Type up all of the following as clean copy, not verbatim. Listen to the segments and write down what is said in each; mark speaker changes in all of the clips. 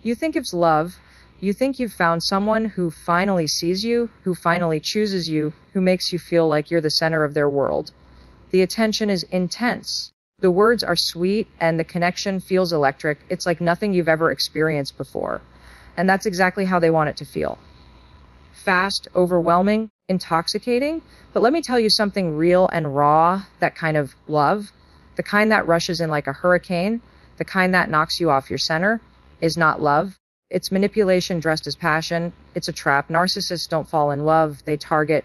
Speaker 1: You think it's love. You think you've found someone who finally sees you, who finally chooses you, who makes you feel like you're the center of their world. The attention is intense. The words are sweet and the connection feels electric. It's like nothing you've ever experienced before. And that's exactly how they want it to feel. Fast, overwhelming, intoxicating. But let me tell you something real and raw, that kind of love, the kind that rushes in like a hurricane, the kind that knocks you off your center, is not love. It's manipulation dressed as passion. It's a trap. Narcissists don't fall in love. They target.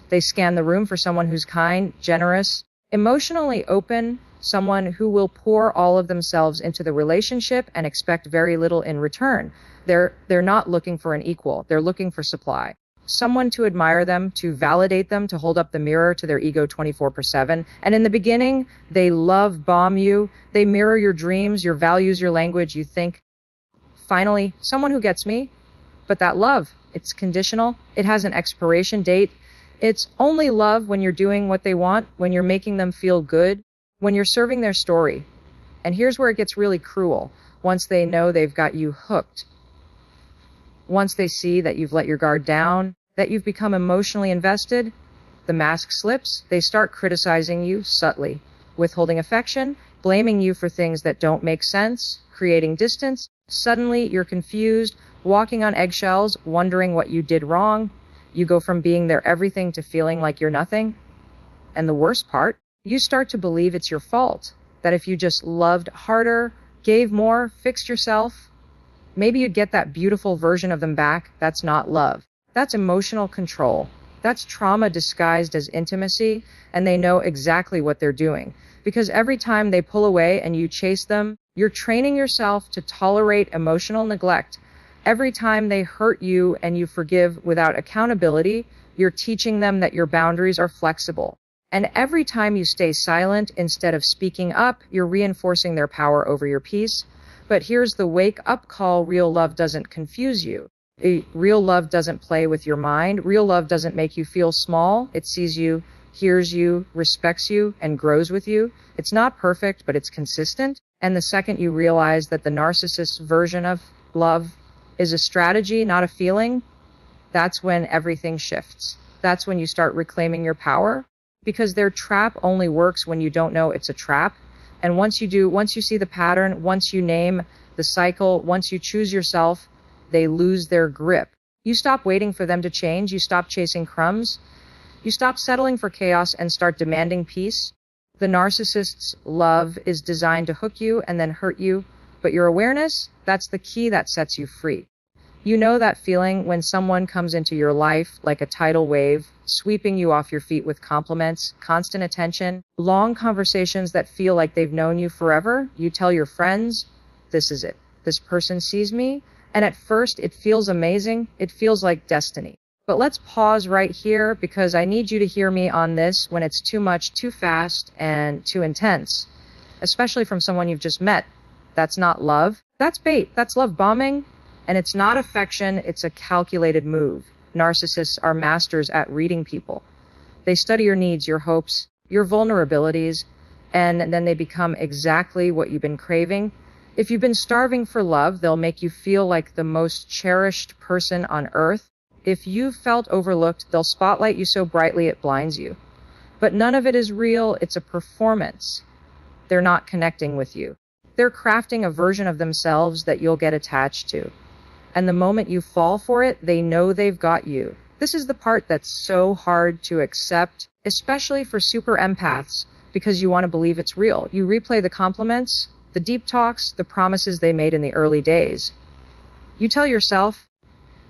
Speaker 1: They scan the room for someone who's kind, generous, emotionally open, someone who will pour all of themselves into the relationship and expect very little in return. They're not looking for an equal. They're looking for supply. Someone to admire them, to validate them, to hold up the mirror to their ego 24/7. And in the beginning, they love bomb you. They mirror your dreams, your values, your language. You think, finally, someone who gets me. But that love, it's conditional. It has an expiration date. It's only love when you're doing what they want, when you're making them feel good, when you're serving their story. And here's where it gets really cruel. Once they know they've got you hooked, once they see that you've let your guard down, that you've become emotionally invested, the mask slips. They start criticizing you subtly, withholding affection, blaming you for things that don't make sense, creating distance. Suddenly, you're confused, walking on eggshells, wondering what you did wrong. You go from being their everything to feeling like you're nothing. And the worst part, you start to believe it's your fault, that if you just loved harder, gave more, fixed yourself, maybe you'd get that beautiful version of them back. That's not love. That's emotional control. That's trauma disguised as intimacy, and they know exactly what they're doing. Because every time they pull away and you chase them, you're training yourself to tolerate emotional neglect. Every time they hurt you and you forgive without accountability, you're teaching them that your boundaries are flexible. And every time you stay silent instead of speaking up, you're reinforcing their power over your peace. But here's the wake-up call. Real love doesn't confuse you. Real love doesn't play with your mind. Real love doesn't make you feel small. It sees you, hears you, respects you, and grows with you. It's not perfect, but it's consistent. And the second you realize that the narcissist version of love is a strategy, not a feeling, that's when everything shifts. That's when you start reclaiming your power, because their trap only works when you don't know it's a trap. And once you do, once you see the pattern, once you name the cycle, once you choose yourself, they lose their grip. You stop waiting for them to change. You stop chasing crumbs. You stop settling for chaos and start demanding peace. The narcissist's love is designed to hook you and then hurt you, but your awareness, that's the key that sets you free. You know that feeling when someone comes into your life like a tidal wave, sweeping you off your feet with compliments, constant attention, long conversations that feel like they've known you forever. You tell your friends, this is it. This person sees me. And at first, it feels amazing. It feels like destiny. But let's pause right here, because I need you to hear me on this when it's too much, too fast, and too intense, especially from someone you've just met. That's not love. That's bait. That's love bombing. And it's not affection. It's a calculated move. Narcissists are masters at reading people. They study your needs, your hopes, your vulnerabilities, and then they become exactly what you've been craving. If you've been starving for love, they'll make you feel like the most cherished person on earth. If you've felt overlooked, they'll spotlight you so brightly it blinds you. But none of it is real. It's a performance. They're not connecting with you. They're crafting a version of themselves that you'll get attached to. And the moment you fall for it, they know they've got you. This is the part that's so hard to accept, especially for super empaths, because you want to believe it's real. You replay the compliments, the deep talks, the promises they made in the early days. You tell yourself,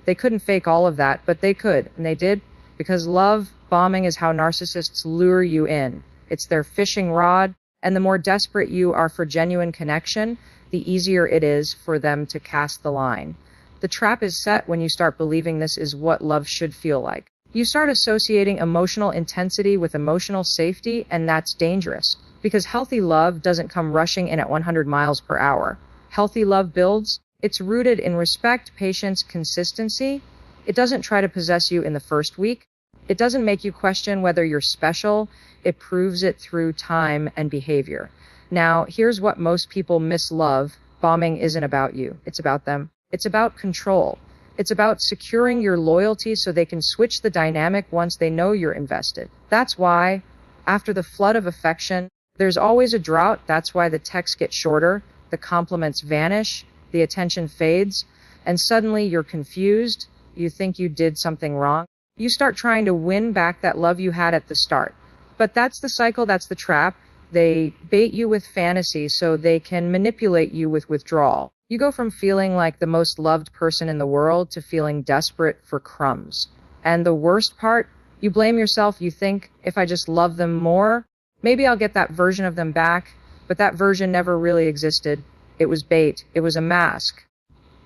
Speaker 1: they couldn't fake all of that, but they could, and they did, because love bombing is how narcissists lure you in. It's their fishing rod, and the more desperate you are for genuine connection, the easier it is for them to cast the line. The trap is set when you start believing this is what love should feel like. You start associating emotional intensity with emotional safety, and that's dangerous, because healthy love doesn't come rushing in at 100 miles per hour. Healthy love builds. It's rooted in respect, patience, consistency. It doesn't try to possess you in the first week. It doesn't make you question whether you're special. It proves it through time and behavior. Now, here's what most people miss love bombing isn't about you. It's about them. It's about control. It's about securing your loyalty so they can switch the dynamic once they know you're invested. That's why, after the flood of affection, there's always a drought. That's why the texts get shorter, the compliments vanish, the attention fades, and suddenly you're confused. You think you did something wrong. You start trying to win back that love you had at the start. But that's the cycle, that's the trap. They bait you with fantasy so they can manipulate you with withdrawal. You go from feeling like the most loved person in the world to feeling desperate for crumbs. And the worst part, you blame yourself. You think, if I just love them more, maybe I'll get that version of them back. But that version never really existed. It was bait. It was a mask.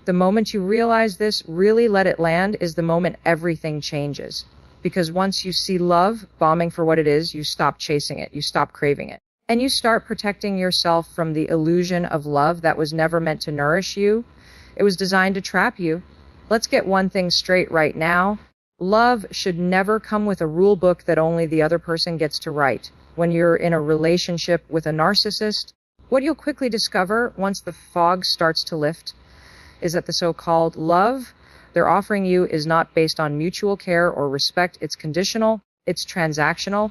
Speaker 1: The moment you realize this, really let it land, is the moment everything changes. Because once you see love bombing for what it is, you stop chasing it. You stop craving it. And you start protecting yourself from the illusion of love that was never meant to nourish you. It was designed to trap you. Let's get one thing straight right now. Love should never come with a rule book that only the other person gets to write. When you're in a relationship with a narcissist, what you'll quickly discover once the fog starts to lift is that the so-called love they're offering you is not based on mutual care or respect. It's conditional, it's transactional,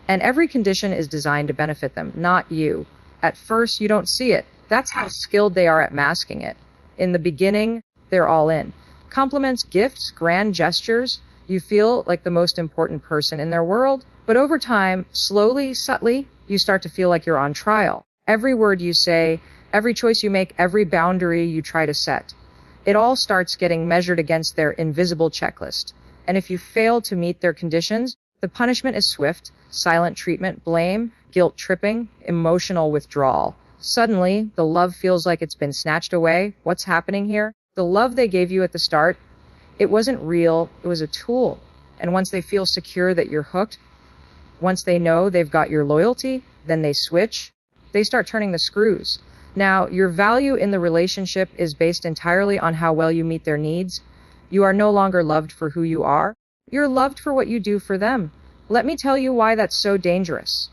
Speaker 1: and every condition is designed to benefit them, not you. At first, you don't see it. That's how skilled they are at masking it. In the beginning, they're all in. Compliments, gifts, grand gestures. You feel like the most important person in their world. But over time, slowly, subtly, you start to feel like you're on trial. Every word you say, every choice you make, every boundary you try to set, it all starts getting measured against their invisible checklist. And if you fail to meet their conditions, the punishment is swift, silent treatment, blame, guilt tripping, emotional withdrawal. Suddenly, the love feels like it's been snatched away. What's happening here? The love they gave you at the start, it wasn't real, it was a tool. And once they feel secure that you're hooked, once they know they've got your loyalty, then they switch. They start turning the screws. Now, your value in the relationship is based entirely on how well you meet their needs. You are no longer loved for who you are. You're loved for what you do for them. Let me tell you why that's so dangerous.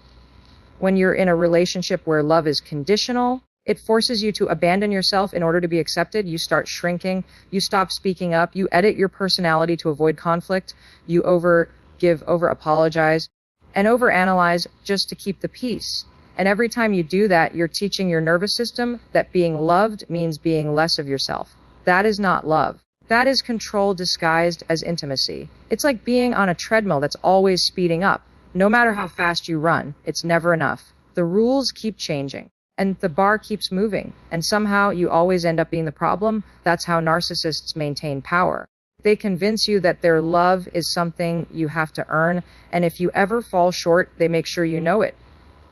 Speaker 1: When you're in a relationship where love is conditional, it forces you to abandon yourself in order to be accepted. You start shrinking. You stop speaking up. You edit your personality to avoid conflict. You overgive, over-apologize, and overanalyze just to keep the peace. And every time you do that, you're teaching your nervous system that being loved means being less of yourself. That is not love. That is control disguised as intimacy. It's like being on a treadmill that's always speeding up. No matter how fast you run, it's never enough. The rules keep changing, and the bar keeps moving, and somehow you always end up being the problem. That's how narcissists maintain power. They convince you that their love is something you have to earn, and if you ever fall short, they make sure you know it.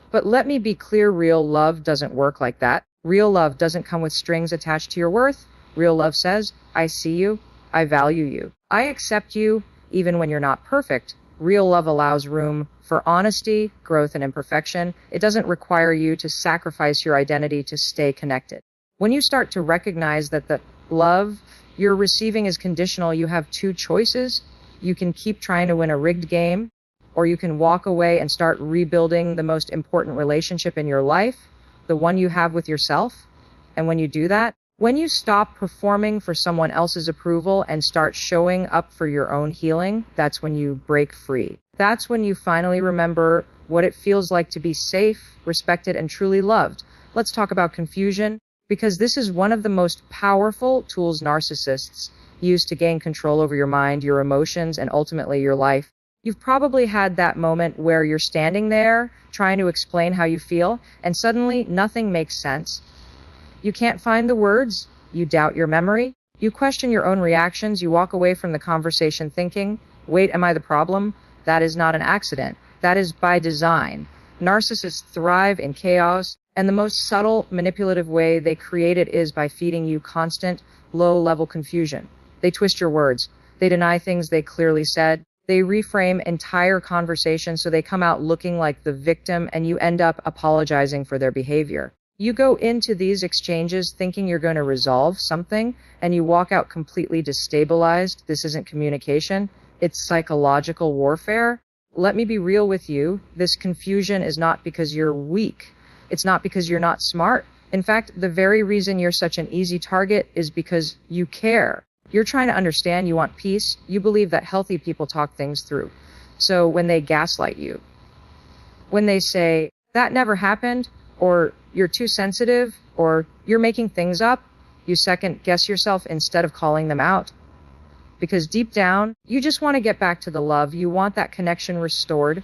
Speaker 1: But let me be clear, real love doesn't work like that. Real love doesn't come with strings attached to your worth. Real love says, I see you, I value you, I accept you, even when you're not perfect. Real love allows room for honesty, growth, and imperfection. It doesn't require you to sacrifice your identity to stay connected. When you start to recognize that the love you're receiving is conditional, you have two choices. You can keep trying to win a rigged game, or you can walk away and start rebuilding the most important relationship in your life, the one you have with yourself. And when you do that, when you stop performing for someone else's approval and start showing up for your own healing, that's when you break free. That's when you finally remember what it feels like to be safe, respected, and truly loved. Let's talk about confusion, because this is one of the most powerful tools narcissists use to gain control over your mind, your emotions, and ultimately your life. You've probably had that moment where you're standing there trying to explain how you feel, and suddenly nothing makes sense. You can't find the words, you doubt your memory, you question your own reactions, you walk away from the conversation thinking, wait, am I the problem? That is not an accident. That is by design. Narcissists thrive in chaos, and the most subtle, manipulative way they create it is by feeding you constant, low-level confusion. They twist your words. They deny things they clearly said. They reframe entire conversations so they come out looking like the victim, and you end up apologizing for their behavior. You go into these exchanges thinking you're going to resolve something, and you walk out completely destabilized. This isn't communication. It's psychological warfare. Let me be real with you. This confusion is not because you're weak. It's not because you're not smart. In fact, the very reason you're such an easy target is because you care. You're trying to understand, you want peace, you believe that healthy people talk things through. So when they gaslight you, when they say, that never happened, or you're too sensitive, or you're making things up, you second guess yourself instead of calling them out. Because deep down, you just want to get back to the love. You want that connection restored.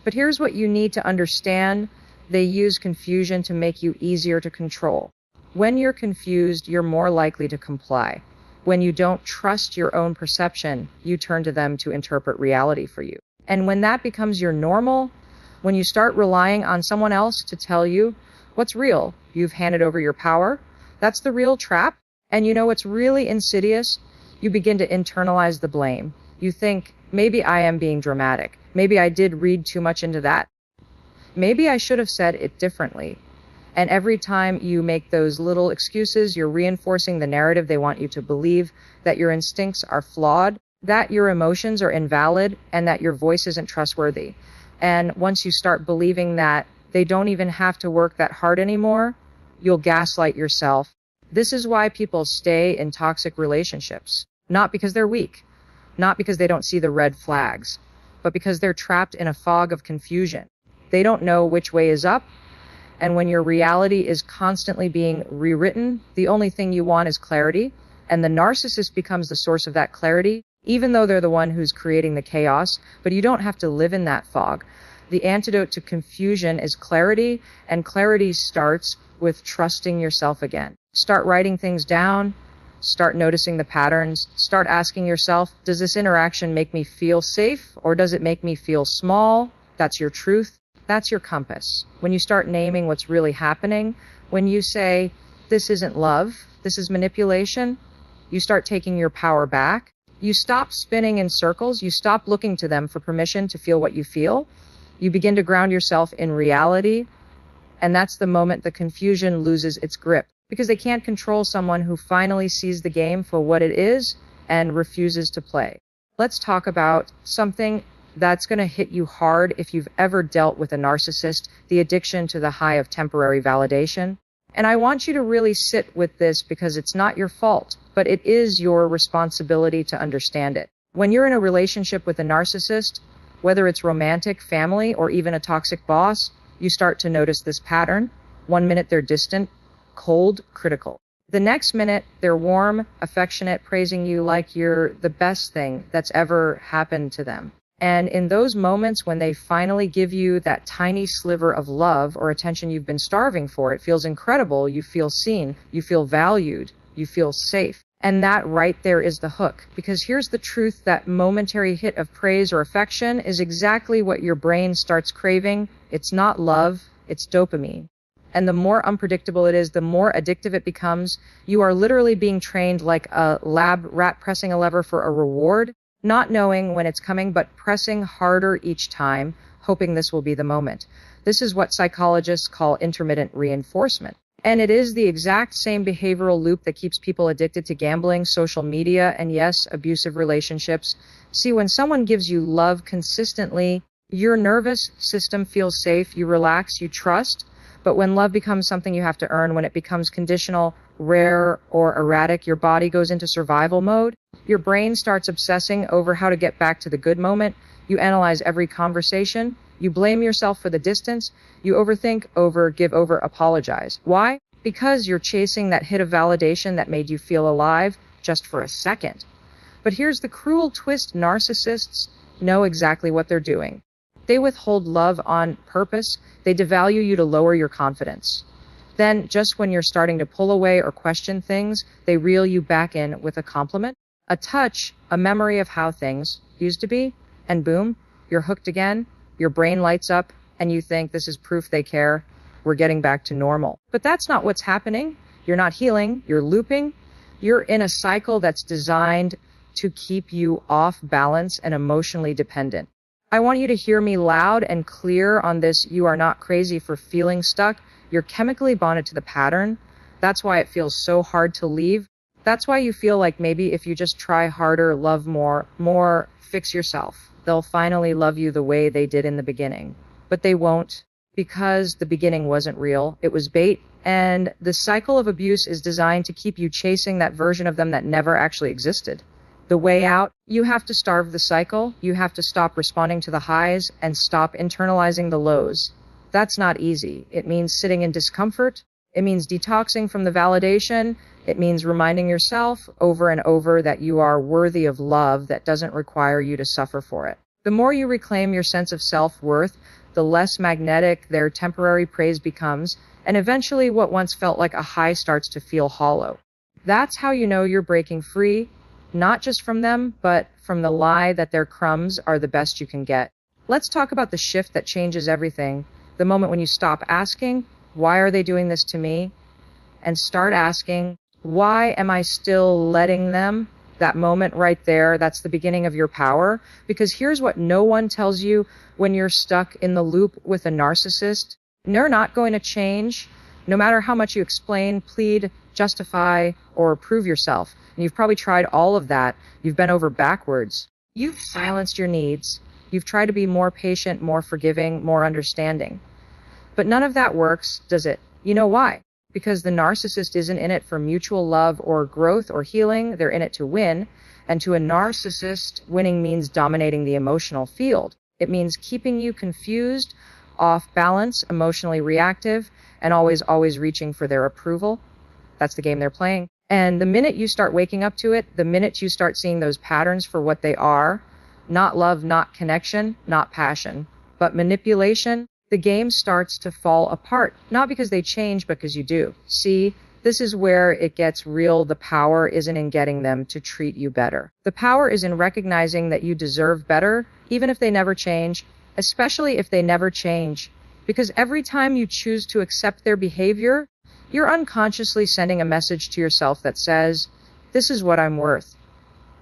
Speaker 1: But here's what you need to understand. They use confusion to make you easier to control. When you're confused, you're more likely to comply. When you don't trust your own perception, you turn to them to interpret reality for you. And when that becomes your normal, when you start relying on someone else to tell you what's real, you've handed over your power. That's the real trap. And you know what's really insidious? You begin to internalize the blame. You think, maybe I am being dramatic. Maybe I did read too much into that. Maybe I should have said it differently. And every time you make those little excuses, you're reinforcing the narrative they want you to believe, that your instincts are flawed, that your emotions are invalid, and that your voice isn't trustworthy. And once you start believing that they don't even have to work that hard anymore, you'll gaslight yourself. This is why people stay in toxic relationships. Not because they're weak, not because they don't see the red flags, but because they're trapped in a fog of confusion. They don't know which way is up, and when your reality is constantly being rewritten, the only thing you want is clarity, and the narcissist becomes the source of that clarity, even though they're the one who's creating the chaos. But you don't have to live in that fog. The antidote to confusion is clarity, and clarity starts with trusting yourself again. Start writing things down, start noticing the patterns, start asking yourself, does this interaction make me feel safe, or does it make me feel small? That's your truth. That's your compass. When you start naming what's really happening, when you say, this isn't love, this is manipulation, you start taking your power back. You stop spinning in circles. You stop looking to them for permission to feel what you feel. You begin to ground yourself in reality. And that's the moment the confusion loses its grip, because they can't control someone who finally sees the game for what it is and refuses to play. Let's talk about something that's going to hit you hard if you've ever dealt with a narcissist, the addiction to the high of temporary validation. And I want you to really sit with this, because it's not your fault, but it is your responsibility to understand it. When you're in a relationship with a narcissist, whether it's romantic, family, or even a toxic boss, you start to notice this pattern. 1 minute they're distant, cold, critical. The next minute they're warm, affectionate, praising you like you're the best thing that's ever happened to them. And in those moments when they finally give you that tiny sliver of love or attention you've been starving for, it feels incredible. You feel seen, you feel valued, you feel safe. And that right there is the hook. Because here's the truth, that momentary hit of praise or affection is exactly what your brain starts craving. It's not love, it's dopamine. And the more unpredictable it is, the more addictive it becomes. You are literally being trained like a lab rat pressing a lever for a reward, not knowing when it's coming, but pressing harder each time, hoping this will be the moment. This is what psychologists call intermittent reinforcement. And it is the exact same behavioral loop that keeps people addicted to gambling, social media, and yes, abusive relationships. See, when someone gives you love consistently, your nervous system feels safe, you relax, you trust. But when love becomes something you have to earn, when it becomes conditional, rare, or erratic, your body goes into survival mode. Your brain starts obsessing over how to get back to the good moment. You analyze every conversation. You blame yourself for the distance. You overthink, give over, apologize. Why? Because you're chasing that hit of validation that made you feel alive just for a second. But here's the cruel twist. Narcissists know exactly what they're doing. They withhold love on purpose. They devalue you to lower your confidence. Then, just when you're starting to pull away or question things, they reel you back in with a compliment, a touch, a memory of how things used to be, and boom, you're hooked again. Your brain lights up, and you think this is proof they care. We're getting back to normal. But that's not what's happening. You're not healing. You're looping. You're in a cycle that's designed to keep you off balance and emotionally dependent. I want you to hear me loud and clear on this. You are not crazy for feeling stuck. You're chemically bonded to the pattern. That's why it feels so hard to leave. That's why you feel like maybe if you just try harder, love more, fix yourself, they'll finally love you the way they did in the beginning. But they won't, because the beginning wasn't real. It was bait. And the cycle of abuse is designed to keep you chasing that version of them that never actually existed. The way out, you have to starve the cycle. You have to stop responding to the highs and stop internalizing the lows. That's not easy. It means sitting in discomfort. It means detoxing from the validation. It means reminding yourself over and over that you are worthy of love that doesn't require you to suffer for it. The more you reclaim your sense of self-worth, the less magnetic their temporary praise becomes, and eventually what once felt like a high starts to feel hollow. That's how you know you're breaking free, not just from them, but from the lie that their crumbs are the best you can get. Let's talk about the shift that changes everything. The moment when you stop asking, why are they doing this to me? And start asking, why am I still letting them? That moment right there, that's the beginning of your power. Because here's what no one tells you when you're stuck in the loop with a narcissist. They're not going to change, no matter how much you explain, plead, justify, or prove yourself. And you've probably tried all of that. You've bent over backwards. You've silenced your needs. You've tried to be more patient, more forgiving, more understanding. But none of that works, does it? You know why? Because the narcissist isn't in it for mutual love or growth or healing. They're in it to win. And to a narcissist, winning means dominating the emotional field. It means keeping you confused, off balance, emotionally reactive, and always reaching for their approval. That's the game they're playing. And the minute you start waking up to it, the minute you start seeing those patterns for what they are, not love, not connection, not passion, but manipulation, the game starts to fall apart. Not because they change, but because you do. See, this is where it gets real. The power isn't in getting them to treat you better. The power is in recognizing that you deserve better, even if they never change, especially if they never change. Because every time you choose to accept their behavior, you're unconsciously sending a message to yourself that says, this is what I'm worth.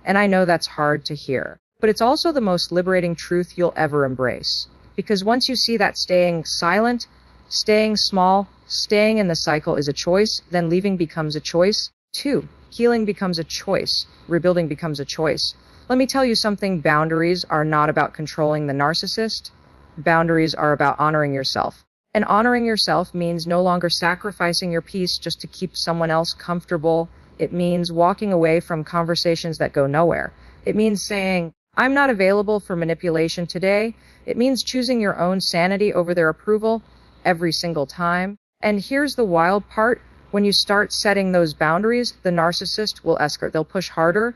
Speaker 1: And I know that's hard to hear, but it's also the most liberating truth you'll ever embrace. Because once you see that staying silent, staying small, staying in the cycle is a choice, then leaving becomes a choice too. Healing becomes a choice. Rebuilding becomes a choice. Let me tell you something, boundaries are not about controlling the narcissist. Boundaries are about honoring yourself. And honoring yourself means no longer sacrificing your peace just to keep someone else comfortable. It means walking away from conversations that go nowhere. It means saying, I'm not available for manipulation today. It means choosing your own sanity over their approval every single time. And here's the wild part. When you start setting those boundaries, the narcissist will escalate. They'll push harder.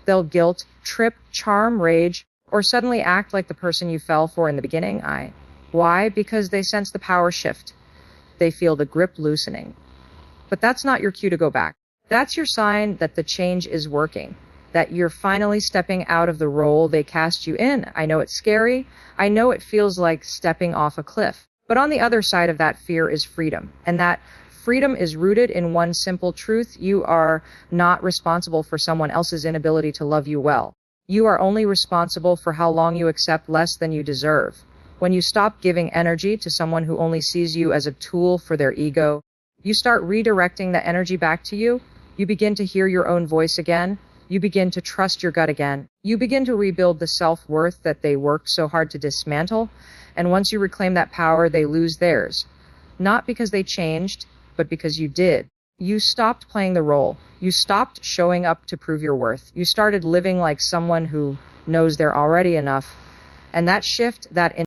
Speaker 1: They'll guilt, trip, charm, rage, or suddenly act like the person you fell for in the beginning. Why? Because they sense the power shift. They feel the grip loosening. But that's not your cue to go back. That's your sign that the change is working, that you're finally stepping out of the role they cast you in. I know it's scary. I know it feels like stepping off a cliff. But on the other side of that fear is freedom. And that freedom is rooted in one simple truth. You are not responsible for someone else's inability to love you well. You are only responsible for how long you accept less than you deserve. When you stop giving energy to someone who only sees you as a tool for their ego, you start redirecting the energy back to you. You begin to hear your own voice again. You begin to trust your gut again. You begin to rebuild the self-worth that they worked so hard to dismantle. And once you reclaim that power, they lose theirs. Not because they changed, but because you did. You stopped playing the role. You stopped showing up to prove your worth. You started living like someone who knows they're already enough. And that shift, that